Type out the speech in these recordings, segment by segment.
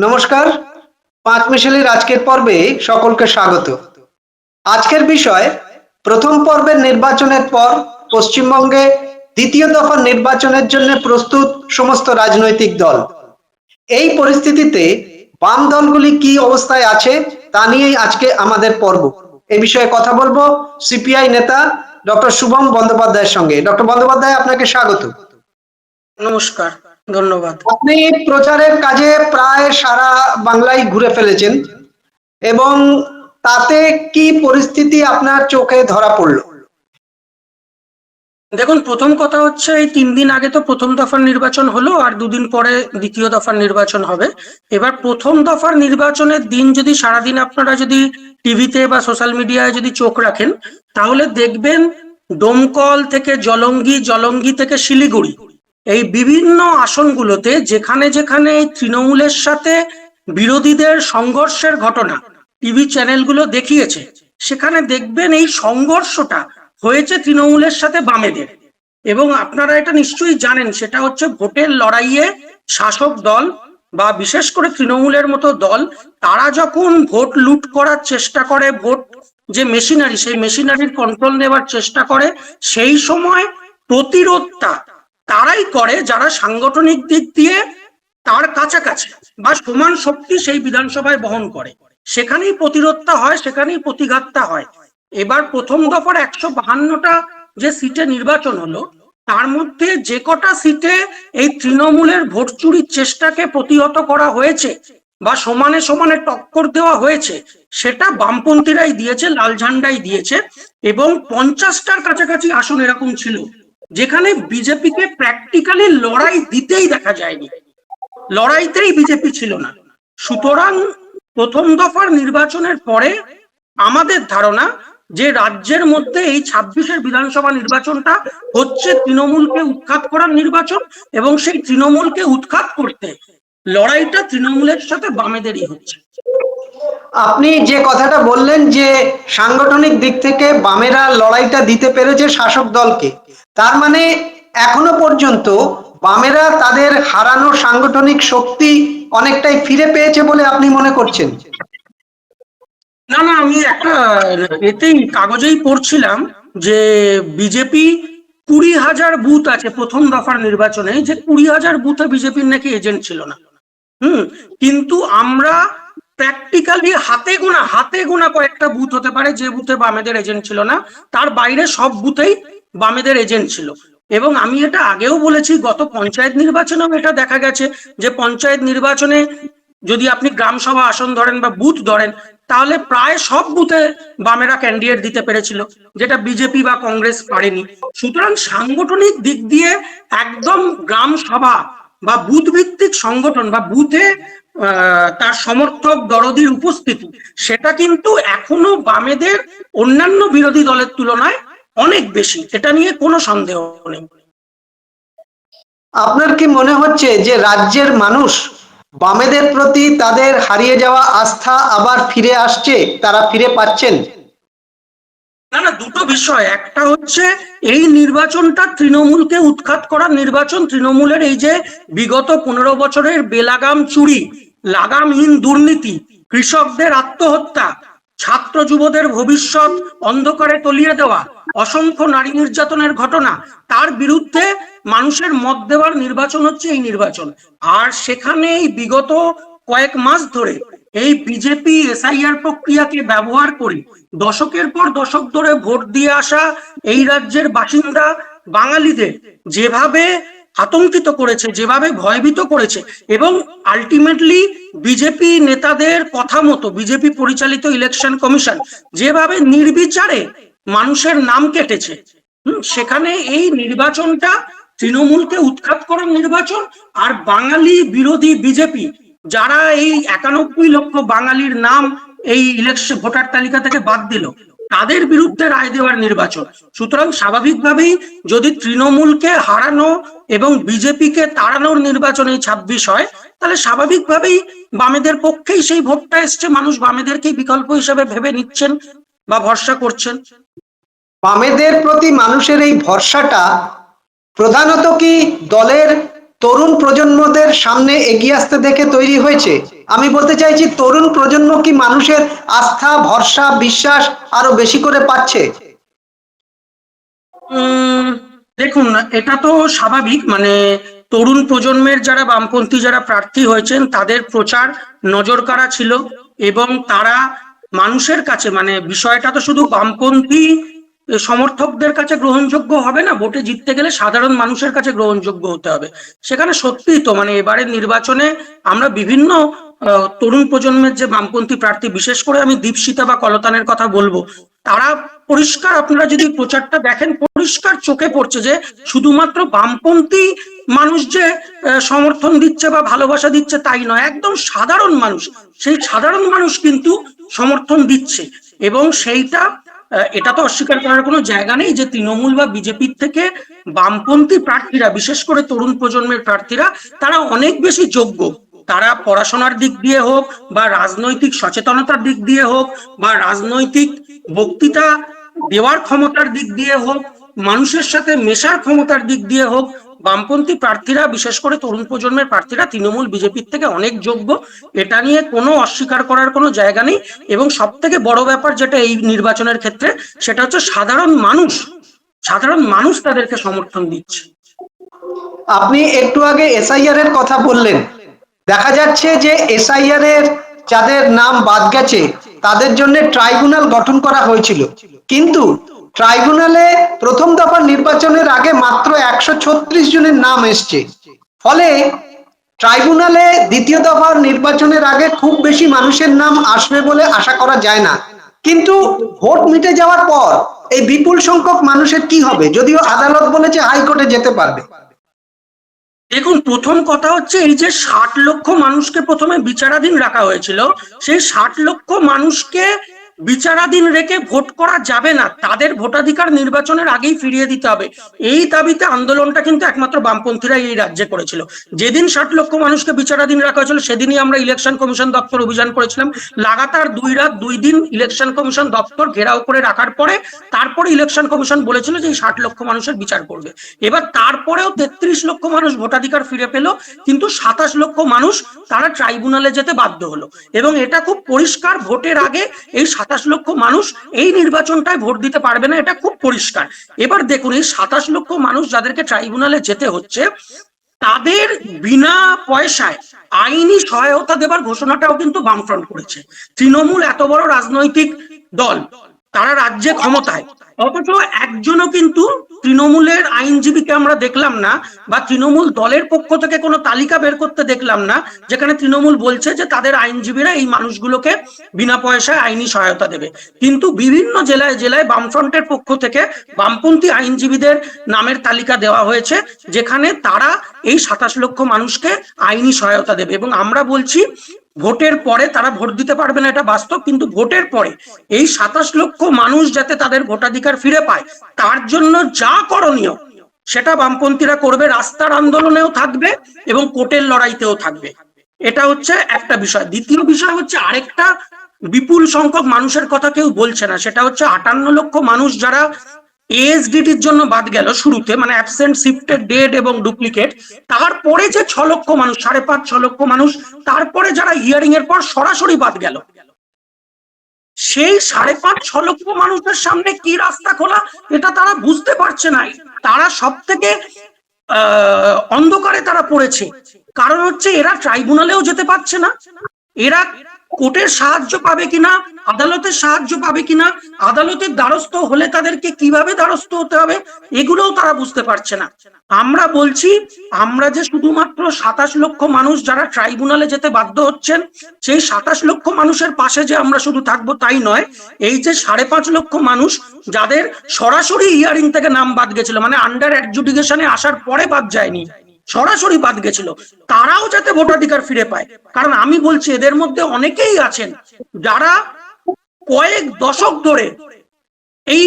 নমস্কার। পাঁচ মিশালির আজকের পর্বে সকলকে স্বাগত। আজকের বিষয়, প্রথম পর্বের নির্বাচনের পর পশ্চিমবঙ্গে দ্বিতীয় দফা নির্বাচনের জন্য প্রস্তুত সমস্ত রাজনৈতিক দল। এই পরিস্থিতিতে বাম দলগুলি কি অবস্থায় আছে তা নিয়েই আজকে আমাদের পর্ব। এই বিষয়ে কথা বলবো সিপিআই নেতা ডক্টর শুভম বন্দ্যোপাধ্যায়ের সঙ্গে। ডক্টর বন্দ্যোপাধ্যায়, আপনাকে স্বাগত। নমস্কার, ধন্যবাদ। আপনি প্রচারের কাজে প্রায় সারা বাংলায় ঘুরে ফেলেছেন এবং তাতে কি পরিস্থিতি আপনার চোখে ধরা পড়লো? দেখুন, প্রথম কথা হচ্ছে এই 3 দিন আগে তো প্রথম দফার নির্বাচন হলো, আর 2 দিন পরে দ্বিতীয় দফার নির্বাচন হবে। এবার প্রথম দফার নির্বাচনের দিন যদি সারাদিন আপনারা যদি টিভিতে বা সোশ্যাল মিডিয়ায় যদি চোখ রাখেন, তাহলে দেখবেন দমকল থেকে জলঙ্গি, জলঙ্গি থেকে শিলিগুড়ি, এই বিভিন্ন আসনগুলোতে যেখানে যেখানে তৃণমূলের সাথে বিরোধীদের সংঘর্ষের ঘটনা টিভি চ্যানেলগুলো দেখিয়েছে, সেখানে দেখবেন এই সংঘর্ষটা হয়েছে তৃণমূলের সাথে বামেদের। এবং আপনারা এটা নিশ্চয়ই জানেন, সেটা হচ্ছে ভোটের লড়াইয়ে শাসক দল বা বিশেষ করে তৃণমূলের মতো দল, তারা যখন ভোট লুট করার চেষ্টা করে, ভোট যে মেশিনারি, সেই মেশিনারির কন্ট্রোল নেওয়ার চেষ্টা করে, সেই সময় প্রতিরোধটা তারাই করে যারা সাংগঠনিক দিক দিয়ে তার কাছাকাছি বা সমান শক্তি সেই বিধানসভায় বহন করে। সেখানেই প্রতিরোধটা হয়, সেখানেই প্রতিঘাতটা হয়। এবার প্রথম দফার 152টা যে সিটে নির্বাচন হলো, তার মধ্যে যে কটা সিটে এই তৃণমূলের ভোট চুরির চেষ্টাকে প্রতিহত করা হয়েছে বা সমানে সমানে টক্কর দেওয়া হয়েছে, সেটা বামপন্থীরাই দিয়েছে, লাল ঝান্ডাই দিয়েছে। এবং 50টার কাছাকাছি আসন এরকম ছিল যেখানে বিজেপিকে প্র্যাকটিক্যালি লড়াই দিতেই দেখা যায়নি, লড়াইতেই বিজেপি ছিল না। সুতরাং প্রথম দফার নির্বাচনের পরে আমাদের ধারণা যে রাজ্যের মধ্যে এই 26-এর বিধানসভা নির্বাচনটা হচ্ছে তৃণমূলকে উৎখাত করার নির্বাচন, এবং সেই তৃণমূলকে উৎখাত করতে লড়াইটা তৃণমূলের সাথে বামেদেরই হচ্ছে। আপনি যে কথাটা বললেন যে সাংগঠনিক দিক থেকে বামেরা লড়াইটা দিতে পেরেছে শাসক দলকে, তার মানে এখনো পর্যন্ত বামেরা তাদের হারানো সাংগঠনিক শক্তি অনেকটাই ফিরে পেয়েছে বলে আপনি মনে করছেন? না না, আমি একটা এতেই কাগজেই পড়ছিলাম যে বিজেপি 20,000 বুথ আছে প্রথম দফার নির্বাচনে, যে 20,000 বুথে বিজেপির নাকি এজেন্ট ছিল না। কিন্তু আমরা প্র্যাকটিক্যালি হাতে গোনা কয়েকটা বুথ হতে পারে যে বুথে বামেদের এজেন্ট ছিল না, তার বাইরে সব বুথেই বামেদের এজেন্ট ছিল। এবং আমি এটা আগেও বলেছি, গত পঞ্চায়েত নির্বাচনেও এটা দেখা গেছে যে পঞ্চায়েত নির্বাচনে যদি আপনি গ্রাম সভা আসন ধরেন বা বুথ ধরেন, তাহলে প্রায় সব বুথে বামেরা ক্যান্ডিডেট দিতে পেরেছিল, যেটা বিজেপি বা কংগ্রেস পারেনি। সুতরাং সাংগঠনিক দিক দিয়ে একদম গ্রাম সভা বা বুথ ভিত্তিক সংগঠন বা বুথে তার সমর্থক দরদির উপস্থিতি, সেটা কিন্তু এখনো বামেদের অন্যান্য বিরোধী দলের তুলনায় অনেক বেশি, এটা নিয়ে কোনো সন্দেহ নেই। আপনার কি মনে হচ্ছে যে রাজ্যের মানুষ বামেদের প্রতি তাদের হারিয়ে যাওয়া আস্থা আবার ফিরে আসছে, তারা ফিরে পাচ্ছেন? না না, দুটো বিষয়। একটা হচ্ছে এই নির্বাচনটা তৃণমূলকে উৎখাত করার নির্বাচন। তৃণমূলের এই যে বিগত 15 বছরের বেলাগাম চুরি, লাগামহীন দুর্নীতি, কৃষকদের আত্মহত্যা, ছাত্র যুবদের ভবিষ্যৎ অন্ধকারে তলিয়ে দেওয়া, অসংখ্য নারী নির্যাতনের ঘটনা, তার বিরুদ্ধে মানুষের মত দেওয়ার নির্বাচন হচ্ছে এই নির্বাচন। আর সেখানে এই বিগত কয়েক মাস ধরে এই বিজেপি এসআইআর প্রক্রিয়াকে ব্যবহার করে দশকের পর দশক ধরে ভোট দিয়ে আসা এই রাজ্যের বাসিন্দা বাঙালিদের যেভাবে আতঙ্কিত করেছে, যেভাবে ভয়ভীত করেছে, এবং আলটিমেটলি বিজেপি নেতাদের কথা মতো বিজেপি পরিচালিত ইলেকশন কমিশন যেভাবে নির্বিচারে মানুষের নাম কেটেছে, সেখানে এই নির্বাচনটা তৃণমূলকে উৎখাত করার নির্বাচন। আর বাঙালি বিরোধী বিজেপি যারা এই 91 লক্ষ বাঙালির নাম এই ইলেকশন ভোটার তালিকা থেকে বাদ দিল, তাদের বিরুদ্ধে রায় দেওয়ার নির্বাচন। সুতরাং স্বাভাবিকভাবেই যদি তৃণমূলকে হারানো এবং বিজেপিকে তাড়ানোর নির্বাচন এই 26 হয়, তাহলে স্বাভাবিকভাবেই বামেদের পক্ষেই সেই ভোটটা এসছে, মানুষ বামেদেরকে বিকল্প হিসেবে ভেবে নিচ্ছেন বা ভরসা করছেন। বামেদের প্রতি মানুষের এই ভরসাটা প্রধানত কি দলের তরুণ প্রজন্মদের সামনে এগিয়ে আসতে দেখে তৈরি হয়েছে? আমি বলতে চাইছি, তরুণ প্রজন্ম কি মানুষের আস্থা, ভরসা, বিশ্বাস আরো বেশি করে পাচ্ছে? উম দেখুন, এটা তো স্বাভাবিক, মানে তরুণ প্রজন্মের যারা বামপন্থী যারা প্রার্থী হয়েছেন তাদের প্রচার নজরকাড়া ছিল, এবং তারা মানুষের কাছে, মানে বিষয়টা তো শুধু বামপন্থী সমর্থকদের কাছে গ্রহণযোগ্য হবে না, ভোটে জিততে গেলে সাধারণ মানুষের কাছে গ্রহণযোগ্য হতে হবে। সেখানে সত্যিই তো মানে এবারের নির্বাচনে আমরা বিভিন্ন তরুণ প্রজন্মের যে বামপন্থী প্রার্থী, বিশেষ করে আমি দীপশিতা বা কলতানের কথা বলবো, তারা পরিষ্কার, আপনারা যদি প্রচারটা দেখেন পরিষ্কার চোখে পড়ছে যে শুধুমাত্র বামপন্থী মানুষ যে সমর্থন দিচ্ছে বা ভালোবাসা দিচ্ছে তাই নয়, একদম সাধারণ মানুষ, সেই সাধারণ মানুষ কিন্তু সমর্থন দিচ্ছে। এবং সেইটা এটা তো অস্বীকার করার কোনো জায়গা নেই যে তৃণমূল বা বিজেপির থেকে বামপন্থী প্রার্থীরা, বিশেষ করে তরুণ প্রজন্মের প্রার্থীরা, তারা অনেক বেশি যোগ্য। তারা পড়াশোনার দিক দিয়ে হোক বা রাজনৈতিক সচেতনতার দিক দিয়ে হোক বা রাজনৈতিক বক্তৃতা দেওয়ার ক্ষমতার দিক দিয়ে হোক, মানুষের সাথে মেশার ক্ষমতার দিক দিয়ে হোক, বামপন্থী প্রার্থীরা, বিশেষ করে তরুণ প্রজন্মের প্রার্থীরা তৃণমূল বিজেপির থেকে অনেক যোগ্য। এটা নিয়ে কোনো অস্বীকার করার কোনো জায়গা নেই। এবং সব থেকে বড় ব্যাপার যেটা এই নির্বাচনের ক্ষেত্রে, সেটা হচ্ছে সাধারণ মানুষ তাদেরকে সমর্থন দিচ্ছে। আপনি একটু আগে এসআইআর এর কথা বললেন। দেখা যাচ্ছে যে এসআইআর এর যাদের নাম বাদ গেছে তাদের জন্য ট্রাইব্যুনাল গঠন করা হয়েছিল, কিন্তু ট্রাইব্যুনালে প্রথম দফা নির্বাচনের আগে মাত্র 136 জনের নাম এসছে। ফলে ট্রাইব্যুনালে দ্বিতীয় দফার নির্বাচনের আগে খুব বেশি মানুষের নাম আসবে বলে আশা করা যায় না। কিন্তু ভোট মিটে যাওয়ার পর এই বিপুল সংখ্যক মানুষের কি হবে? যদিও আদালত বলেছে হাইকোর্টে যেতে পারবে। দেখুন, প্রথম কথা হচ্ছে এই যে 60 লক্ষ মানুষকে প্রথমে বিচারাধীন রাখা হয়েছিল, সেই 60 লক্ষ মানুষকে বিচারাধীন রেখে ভোট করা যাবে না, তাদের ভোটাধিকার নির্বাচনের আগেই ফিরিয়ে দিতে হবে। এই দাবিতে আন্দোলনটা কিন্তু একমাত্র বামপন্থীরা এই রাজ্যে করেছিল। যেদিন 60 লক্ষ মানুষকে বিচারাধীন রাখা হয়েছিল সেদিনই আমরা ইলেকশন কমিশন দপ্তর অভিযান করেছিলাম। লাগাতার 2 রাত 2 দিন ইলেকশন কমিশন দপ্তর ঘেরাও করে রাখার পরে তারপরে ইলেকশন কমিশন বলেছিল যে এই 60 লক্ষ মানুষের বিচার করবে। এবার তারপরেও 33 লক্ষ মানুষ ভোটাধিকার ফিরে পেল, কিন্তু 27 লক্ষ মানুষ তারা ট্রাইব্যুনালে যেতে বাধ্য হলো। এবং এটা খুব পরিষ্কার, ভোটের আগে এই 27 লক্ষ মানুষ এই নির্বাচনটায় ভোট দিতে পারবে না, এটা খুব পরিষ্কার। এবার দেখুন, এই 27 লক্ষ মানুষ যাদেরকে ট্রাইব্যুনালে যেতে হচ্ছে, তাদের বিনা পয়সায় আইনি সহায়তা দেবার ঘোষণাটাও কিন্তু বামফ্রন্ট করেছে। তৃণমূল এত বড় রাজনৈতিক দল, তারা রাজ্যে ক্ষমতায়, অথচ একজনও কিন্তু তৃণমূলের আইনজীবীকে আমরা দেখলাম না, বা তৃণমূল দলের পক্ষ থেকে কোনো তালিকা বের করতে দেখলাম না যেখানে তৃণমূল বলছে যে তাদের আইনজীবীরা এই মানুষগুলোকে বিনা পয়সায় আইনি সহায়তা দেবে। কিন্তু বিভিন্ন জেলায় জেলায় বামফ্রন্টের পক্ষ থেকে বামপন্থী আইনজীবীদের নামের তালিকা দেওয়া হয়েছে, যেখানে তারা এই 27 লক্ষ মানুষকে আইনি সহায়তা দেবে। এবং আমরা বলছি, ভোটের পরে তারা ভোট দিতে পারবে না, এটা বাস্তব, কিন্তু ভোটের পরে এই 27 লক্ষ মানুষ যাতে তাদের ভোটাধিকার ফিরে পায়, তার জন্য যা করণীয় সেটা বামপন্থীরা করবে, রাস্তার আন্দোলনেও থাকবে এবং কোর্টের লড়াইতেও থাকবে। এটা হচ্ছে একটা বিষয়। দ্বিতীয় বিষয় হচ্ছে আরেকটা বিপুল সংখ্যক মানুষের কথা কেউ বলছে না, সেটা হচ্ছে 58 লক্ষ মানুষ যারা এএসডিটির জন্য বাদ গেল শুরুতে, মানে অ্যাবসেন্ট, শিফটেড, ডেড এবং ডুপ্লিকেট। তারপরে যে 6 লক্ষ মানুষ, 5.5-6 লক্ষ মানুষ তারপরে যারা হিয়ারিং এর পর সরাসরি বাদ গেল, সেই 5.5-6 লক্ষ মানুষের সামনে কি রাস্তা খোলা এটা তারা বুঝতে পারছে না। তারা সব থেকে অন্ধকারে তারা পড়েছে। কারণ হচ্ছে এরা ট্রাইব্যুনালেও যেতে পারছে না, এরা কোর্টের সাহায্য পাবে কিনা, আদালতের সাহায্য পাবে কিনা, আদালতের দ্বারস্থ হলে তাদেরকে কিভাবে দ্বারস্থ হতে হবে, এগুলোও তারা বুঝতে পারছে না। আমরা বলছি, আমরা যে শুধুমাত্র 27 লক্ষ মানুষ যারা ট্রাইব্যুনালে যেতে বাধ্য হচ্ছেন, সেই 27 লক্ষ মানুষের পাশে যে আমরা শুধু থাকবো তাই নয়, এই যে 5.5 লক্ষ মানুষ যাদের সরাসরি হিয়ারিং থেকে নাম বাদ গেছিল, মানে আন্ডার অ্যাডজুডিকেশনে আসার পরে বাদ যায়নি, সরাসরি বাদ গেছিল, তারাও যাতে ভোটাধিকার ফিরে পায়। কারণ আমি বলছি, এদের মধ্যে অনেকেই আছেন যারা কয়েক দশক ধরে এই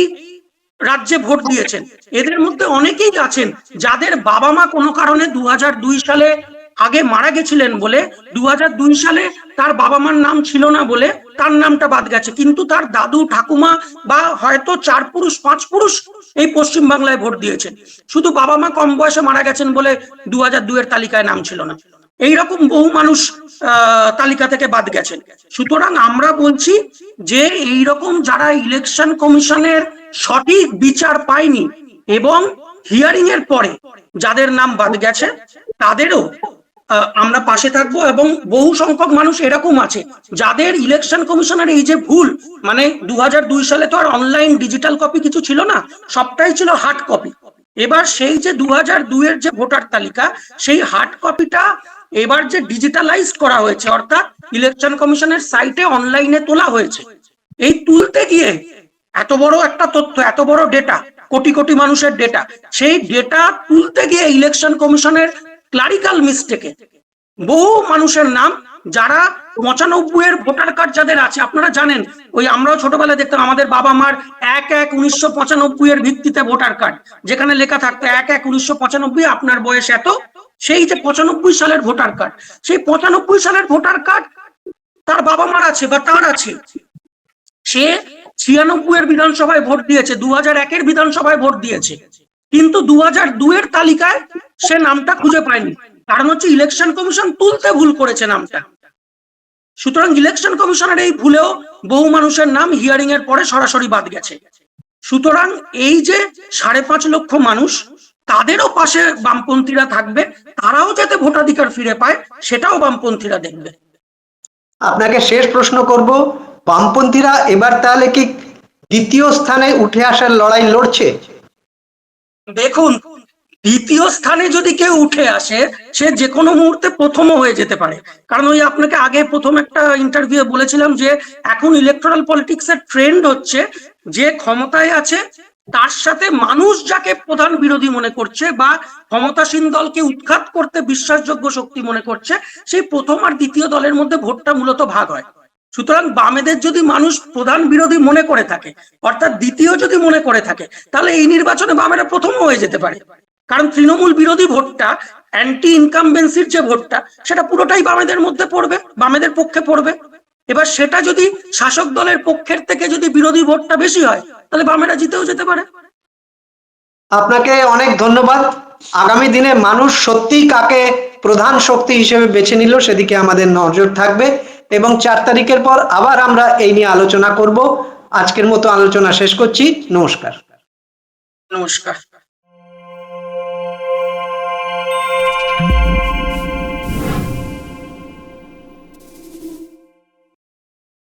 রাজ্যে ভোট দিয়েছেন, এদের মধ্যে অনেকেই আছেন যাদের বাবা মা কোনো কারণে 2002 সালে আগে মারা গেছিলেন বলে 2002 সালে তার বাবা মার নাম ছিল না বলে তার নামটা বাদ গেছে, কিন্তু তার দাদু ঠাকুমা বা হয়তো 4 পুরুষ 5 পুরুষ এই পশ্চিম বাংলায় ভোট দিয়েছেন, শুধু বাবা মা কম বয়সে মারা গেছেন বলে 2002 এর তালিকায় নাম ছিল না। এইরকম বহু মানুষ তালিকা থেকে বাদ গেছেন। সুতরাং আমরা বলছি যে এইরকম যারা ইলেকশন কমিশনের সঠিক বিচার পায়নি এবং হিয়ারিং এর পরে যাদের নাম বাদ গেছে তাদেরও আমরা পাশে থাকবো, এবং বহু সংখ্যক মানুষ এরকম আছে যাদের ইলেকশন কমিশনের এই যে ভুল, মানে 2002 সালে তো আর অনলাইন ডিজিটাল কপি কিছু ছিল না, সবটাই ছিল হার্ড কপি। এবার সেই যে 2002 এর যে ভোটার তালিকা, সেই হার্ড কপিটা এবার যে ডিজিটালাইজ করা হয়েছে, অর্থাৎ ইলেকশন কমিশনের সাইটে অনলাইনে তোলা হয়েছে, এই তুলতে গিয়ে এত বড় একটা তথ্য, এত বড় ডেটা, কোটি কোটি মানুষের ডেটা, সেই ডেটা তুলতে গিয়ে ইলেকশন কমিশনের ক্লারিক্যাল মিস্টেকে বহু মানুষের নাম, যারা 95 এর ভোটার কার্ড যাদের আছে, আপনারা জানেন ওই আমরাও ছোটবেলায় দেখতাম আমাদের বাবা মার 1-1-1995 এর ভিত্তিতে ভোটার কার্ড, যেখানে লেখা থাকতো 1-1-1995 আপনার বয়স এত, সেই যে 95 সালের ভোটার কার্ড, সেই 95 সালের ভোটার কার্ড তার বাবা মার আছে বা তার আছে, সে 96 এর বিধানসভায় ভোট দিয়েছে, 2001 এর বিধানসভায় ভোট দিয়েছে, কিন্তু 2002 এর তালিকায় সে নামটা খুঁজে পায়নি, কারণ হচ্ছে ইলেকশন কমিশন তুলতে ভুল করেছে নামটা। সুতরাং ইলেকশন কমিশনের এই ভুলেও বহু মানুষের নাম হিয়ারিং এর পরে সরাসরি বাদ গেছে। সুতরাং এই যে 5.5 লক্ষ মানুষ, তাদেরও পাশে বামপন্থীরা থাকবে, তারাও যাতে ভোটাধিকার ফিরে পায় সেটাও বামপন্থীরা দেখবে। আপনাকে শেষ প্রশ্ন করব, বামপন্থীরা এবার তাহলে কি দ্বিতীয় স্থানে উঠে আসার লড়াই লড়ছে? দেখুন, দ্বিতীয় স্থানে যদি কেউ উঠে আসে, সে যে কোনো মুহূর্তে প্রথমও হয়ে যেতে পারে, কারণ ওই আপনাকে আগে প্রথম একটা ইন্টারভিউ বলেছিলাম যে এখন ইলেকটোরাল পলিটিক্স এর ট্রেন্ড হচ্ছে যে ক্ষমতায় আছে তার সাথে মানুষ যাকে প্রধান বিরোধী মনে করছে বা ক্ষমতাসীন দলকে উৎখাত করতে বিশ্বাসযোগ্য শক্তি মনে করছে, সেই প্রথম আর দ্বিতীয় দলের মধ্যে ভোটটা মূলত ভাগ হয়। সুতরাং বামেদের যদি মানুষ প্রধান বিরোধী মনে করে থাকে, অর্থাৎ দ্বিতীয় যদি মনে করে থাকে, তাহলে এই নির্বাচনে বামেরা প্রথমও হয়ে যেতে পারে, কারণ তৃণমূল বিরোধী ভোটটা, অ্যান্টি ইনকামবেন্সির যে ভোটটা, সেটা পুরোটাই বামেদের মধ্যে পড়বে, বামেদের পক্ষে পড়বে। এবার সেটা যদি শাসক দলের পক্ষের থেকে যদি বিরোধী ভোটটা বেশি হয়, তাহলে বামেরা জিতেও যেতে পারে। আপনাকে অনেক ধন্যবাদ। আগামী দিনে মানুষ সত্যিই কাকে প্রধান শক্তি হিসেবে বেছে নিল সেদিকে আমাদের নজর থাকবে, এবং 4 তারিখের পর আবার আমরা এই নিয়ে আলোচনা করব। আজকের মতো আলোচনা শেষ করছি। নমস্কার। নমস্কার।